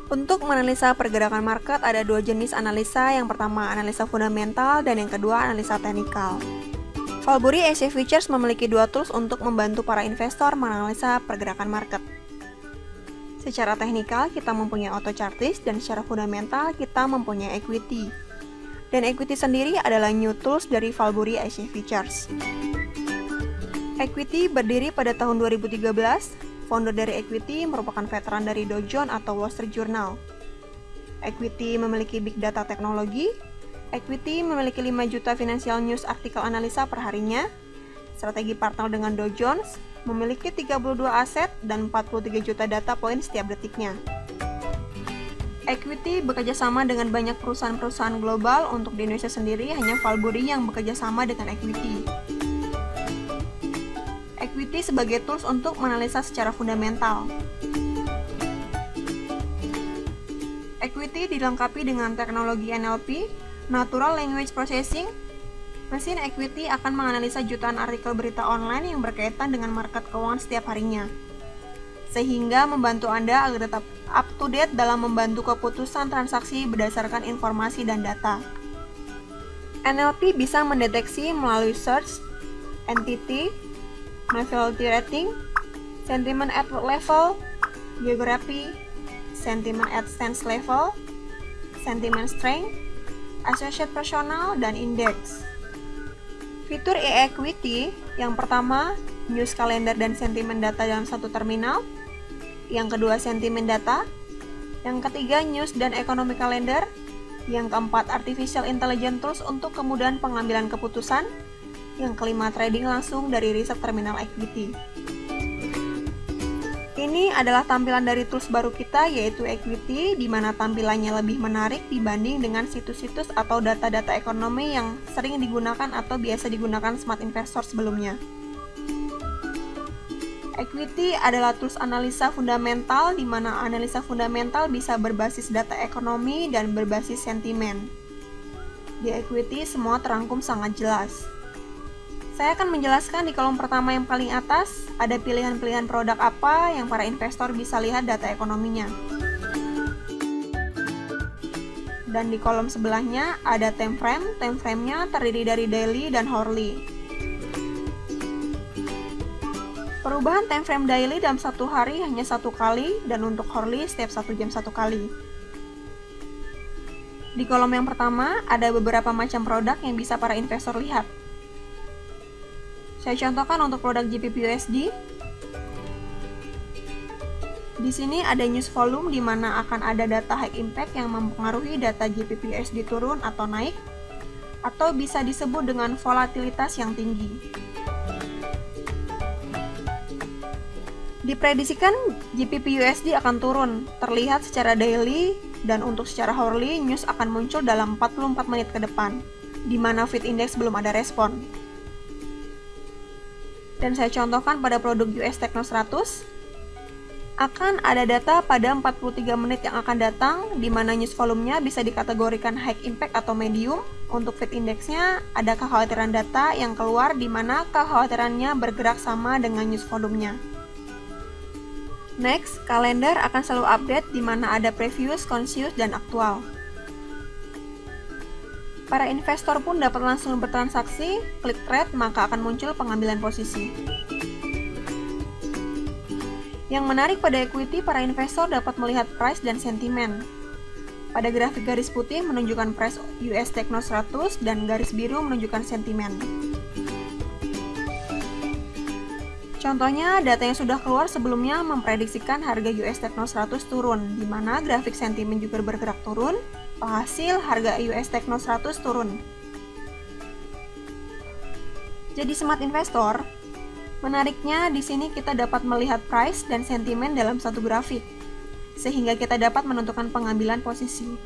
Untuk menganalisa pergerakan market ada dua jenis analisa, yang pertama analisa fundamental dan yang kedua analisa teknikal. Valbury Asia Futures memiliki dua tools untuk membantu para investor menganalisa pergerakan market. Secara teknikal kita mempunyai auto chartlist dan secara fundamental kita mempunyai equity. Dan equity sendiri adalah new tools dari Valbury Asia Futures. Equity berdiri pada tahun 2013. Founder dari Equity merupakan veteran dari Dow Jones atau Wall Street Journal. Equity memiliki big data teknologi. Equity memiliki 5 juta financial news artikel analisa per harinya. Strategi partner dengan Dow Jones, memiliki 32 aset dan 43 juta data poin setiap detiknya. Equity bekerja sama dengan banyak perusahaan-perusahaan global. Untuk di Indonesia sendiri hanya Valbury yang bekerja sama dengan Equity. Equity sebagai tools untuk menganalisa secara fundamental. Equity dilengkapi dengan teknologi NLP, Natural Language Processing. Mesin Equity akan menganalisa jutaan artikel berita online yang berkaitan dengan market keuangan setiap harinya, sehingga membantu Anda agar tetap up to date dalam membantu keputusan transaksi berdasarkan informasi dan data. NLP bisa mendeteksi melalui search, entity, novelty rating, sentiment at level, geography, sentiment at stance level, sentiment strength, associate personal, dan index. Fitur e-equity yang pertama, news calendar dan sentiment data dalam satu terminal. Yang kedua, sentiment data. Yang ketiga, news dan economic calendar. Yang keempat, artificial intelligence tools untuk kemudahan pengambilan keputusan. Yang kelima, trading langsung dari riset terminal equity. Ini adalah tampilan dari tools baru kita, yaitu Equity, di mana tampilannya lebih menarik dibanding dengan situs-situs atau data-data ekonomi yang sering digunakan atau biasa digunakan smart investor sebelumnya. Equity adalah tools analisa fundamental, di mana analisa fundamental bisa berbasis data ekonomi dan berbasis sentimen. Di Equity semua terangkum sangat jelas. Saya akan menjelaskan di kolom pertama yang paling atas, ada pilihan-pilihan produk apa yang para investor bisa lihat data ekonominya. Dan di kolom sebelahnya ada time frame-nya terdiri dari daily dan hourly. Perubahan time frame daily dalam satu hari hanya satu kali, dan untuk hourly setiap 1 jam 1 kali. Di kolom yang pertama ada beberapa macam produk yang bisa para investor lihat. Saya contohkan untuk produk GBP/USD. Di sini ada news volume, di mana akan ada data high impact yang mempengaruhi data GBP/USD turun atau naik, atau bisa disebut dengan volatilitas yang tinggi. Diprediksikan GBP/USD akan turun, terlihat secara daily, dan untuk secara hourly, news akan muncul dalam 44 menit ke depan, di mana VIX Index belum ada respon. Dan saya contohkan pada produk US Techno 100, akan ada data pada 43 menit yang akan datang, di mana news volumenya bisa dikategorikan high impact atau medium. Untuk VIX Indexnya ada kekhawatiran data yang keluar, di mana kekhawatirannya bergerak sama dengan news volumenya. Next, kalender akan selalu update, di mana ada previous, conscious, dan aktual. Para investor pun dapat langsung bertransaksi, klik trade maka akan muncul pengambilan posisi. Yang menarik pada equity, para investor dapat melihat price dan sentimen. Pada grafik garis putih menunjukkan price US Techno 100 dan garis biru menunjukkan sentimen. Contohnya, data yang sudah keluar sebelumnya memprediksikan harga US Techno 100 turun, di mana grafik sentimen juga bergerak turun. Hasil harga US Techno 100 turun. Jadi smart investor, menariknya di sini kita dapat melihat price dan sentimen dalam satu grafik, sehingga kita dapat menentukan pengambilan posisi.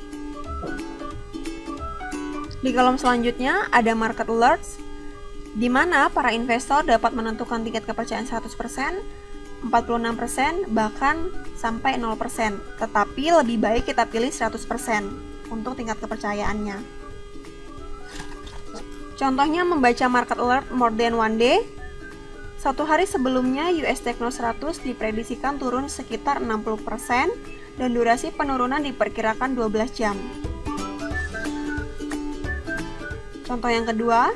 Di kolom selanjutnya ada market alerts, di mana para investor dapat menentukan tingkat kepercayaan 100%, 46%, bahkan sampai 0%, tetapi lebih baik kita pilih 100% untuk tingkat kepercayaannya. Contohnya membaca market alert more than one day. Satu hari sebelumnya US Techno 100 diprediksikan turun sekitar 60%, dan durasi penurunan diperkirakan 12 jam. Contoh yang kedua,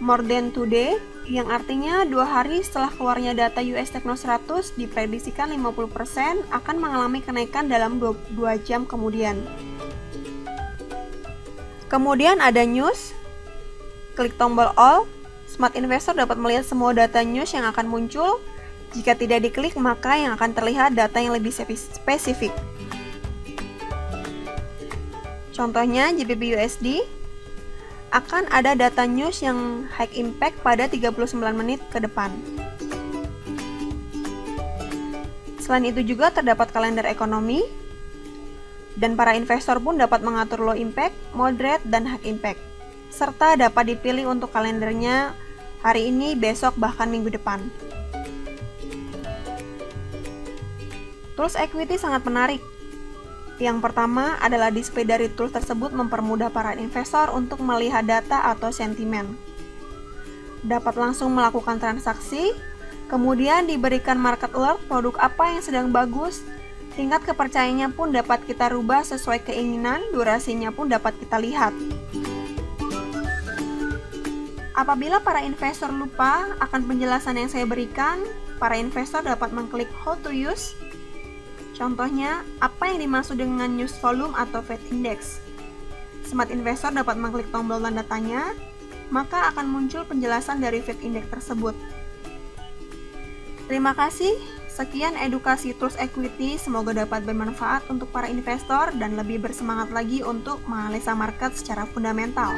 more than today, yang artinya 2 hari setelah keluarnya data US Techno 100 diprediksikan 50% akan mengalami kenaikan dalam 2 jam kemudian. Kemudian ada news, klik tombol all, smart investor dapat melihat semua data news yang akan muncul. Jika tidak diklik, maka yang akan terlihat data yang lebih spesifik. Contohnya GBP USD, akan ada data news yang high impact pada 39 menit ke depan. Selain itu juga terdapat kalender ekonomi, dan para investor pun dapat mengatur low impact, moderate, dan high impact, serta dapat dipilih untuk kalendernya hari ini, besok, bahkan minggu depan. Tools equity sangat menarik. Yang pertama adalah display dari tools tersebut mempermudah para investor untuk melihat data atau sentimen. Dapat langsung melakukan transaksi, kemudian diberikan market alert produk apa yang sedang bagus, tingkat kepercayaannya pun dapat kita rubah sesuai keinginan, durasinya pun dapat kita lihat. Apabila para investor lupa akan penjelasan yang saya berikan, para investor dapat mengklik how to use. Contohnya, apa yang dimaksud dengan news volume atau Fed Index. Smart investor dapat mengklik tombol tanda tanya, maka akan muncul penjelasan dari Fed Index tersebut. Terima kasih, sekian edukasi tools equity, semoga dapat bermanfaat untuk para investor dan lebih bersemangat lagi untuk menganalisa market secara fundamental.